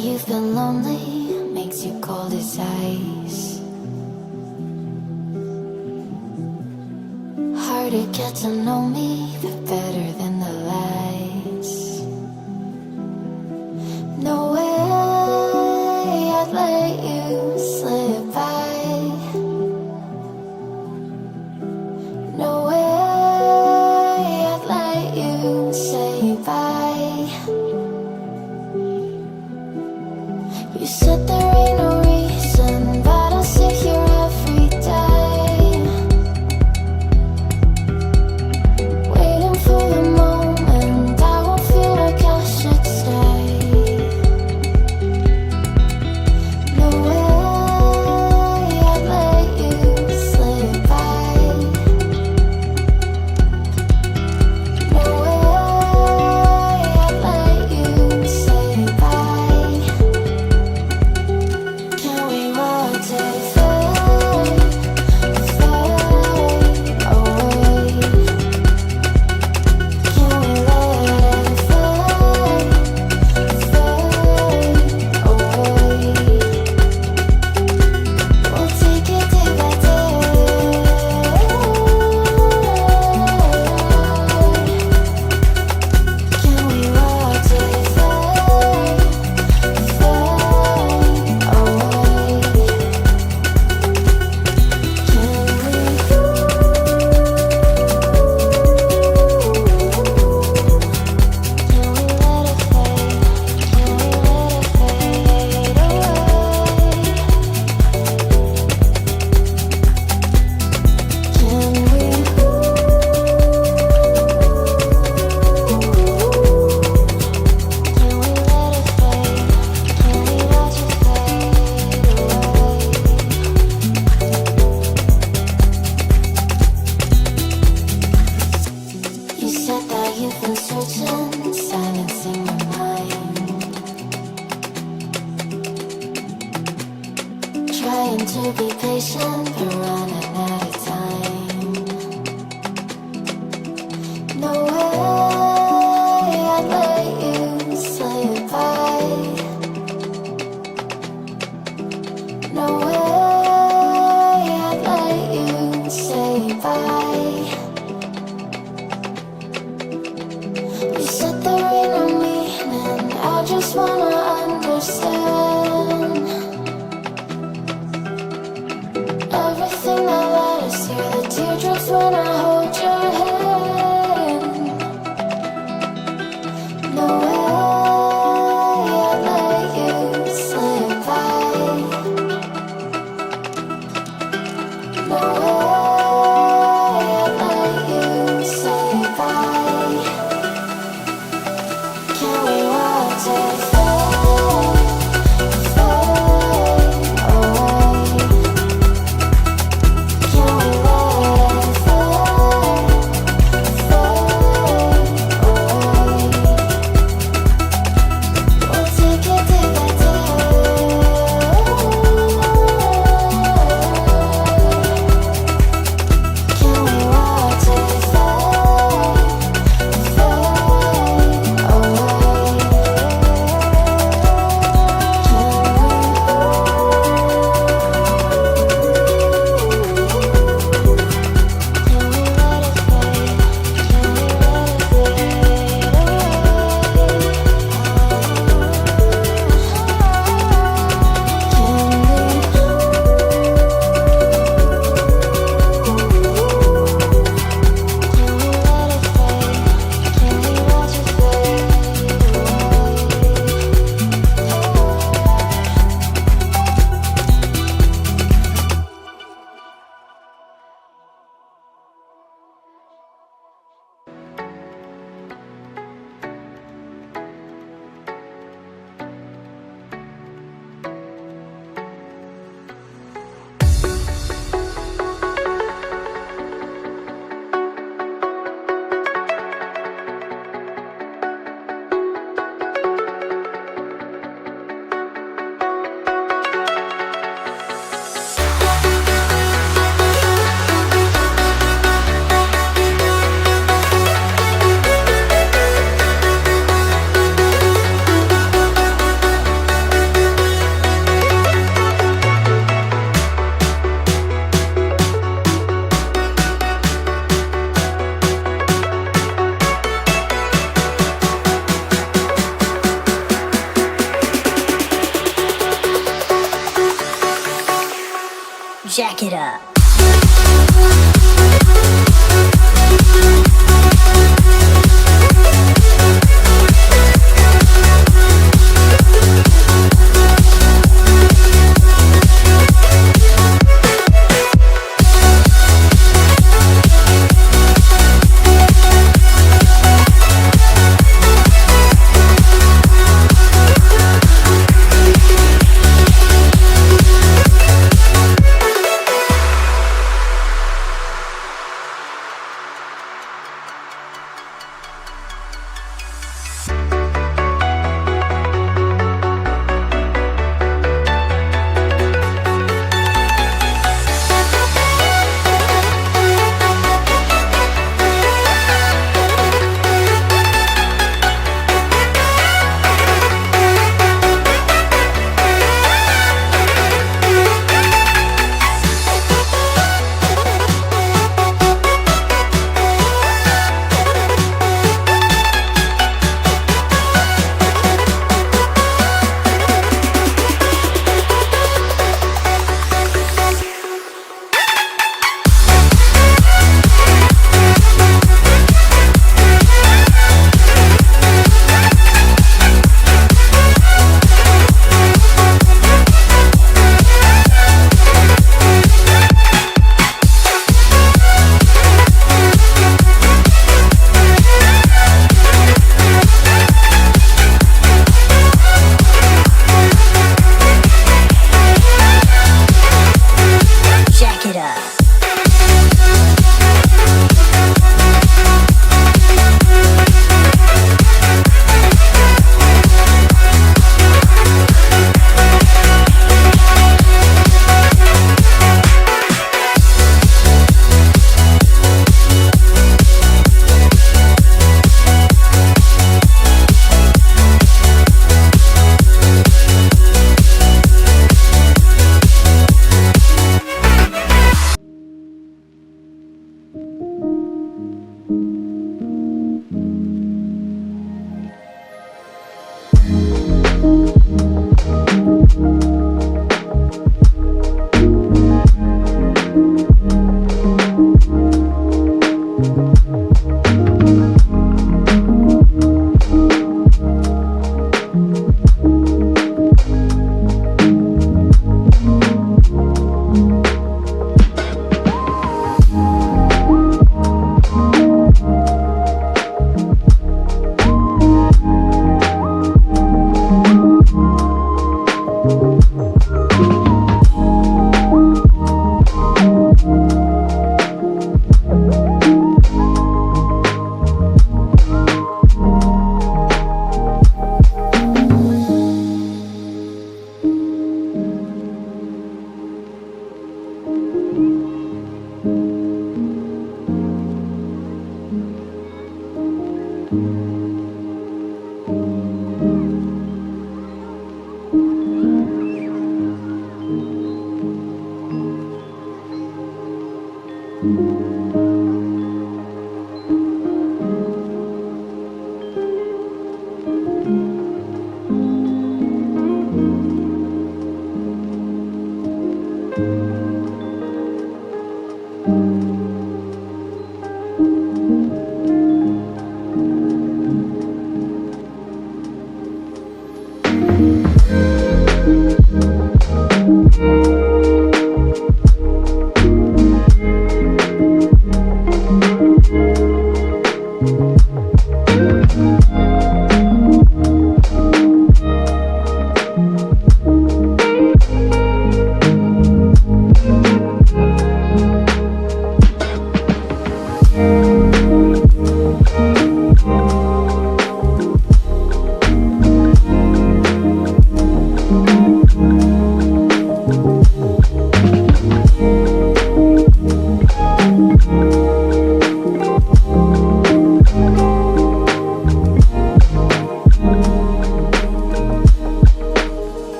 you've been lonely makes you cold as ice. Hard to get to know me, but better than the lies. No way I'd let you slip by. No way I'd let you say bye. You said there ain't no reason, but I'll sit here every day, waiting for the moment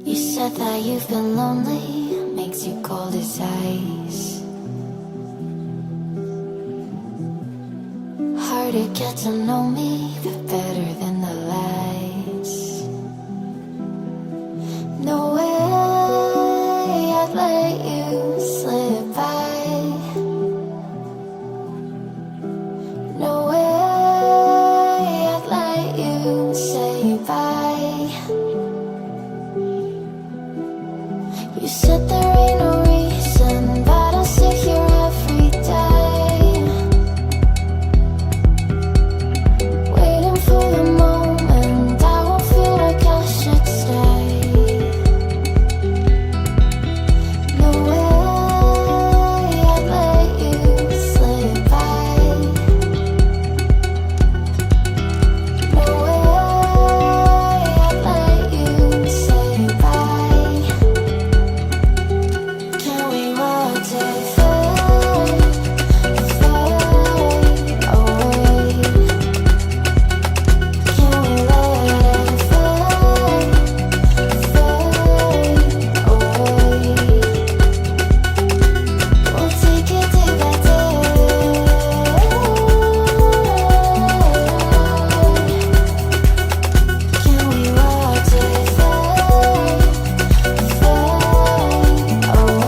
You said that you've been lonely, makes you cold as ice. Hard to get to know me, but better than the lies. No way I'd let you slip by. No way I'd let you say bye. You said there ain't no reason, but I'll sit here every day, waiting for the moment I won't feel like I should stay. No way I'd let you slip by. No way I'd let you say bye. Can we watch it fade, fade away? Can we let it fade, fade away? We'll take it day by day. Can we watch it fade, fade away?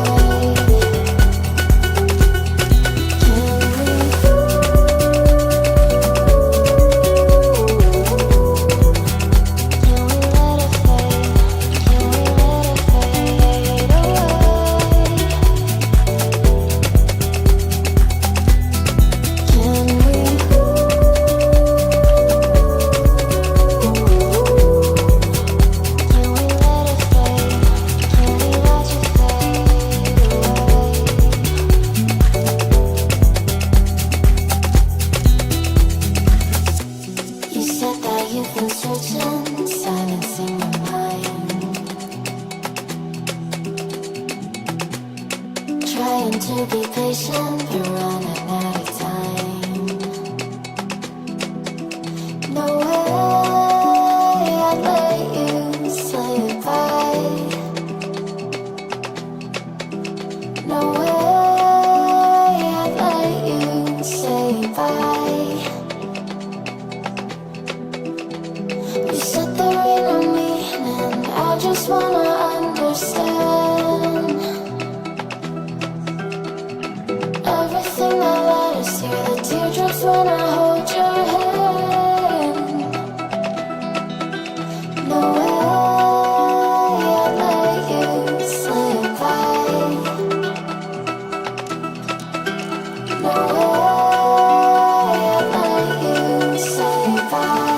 You said that you've been searching, silencing your mind, trying to be patient, but running out of time. No way I'd let you slip by. No way I'd let you say bye. You said there ain't no meaning, I just wanna understand everything that led us here, the teardrops when I hold your hand. No way I'd let you slip by. No way I'd let you say bye.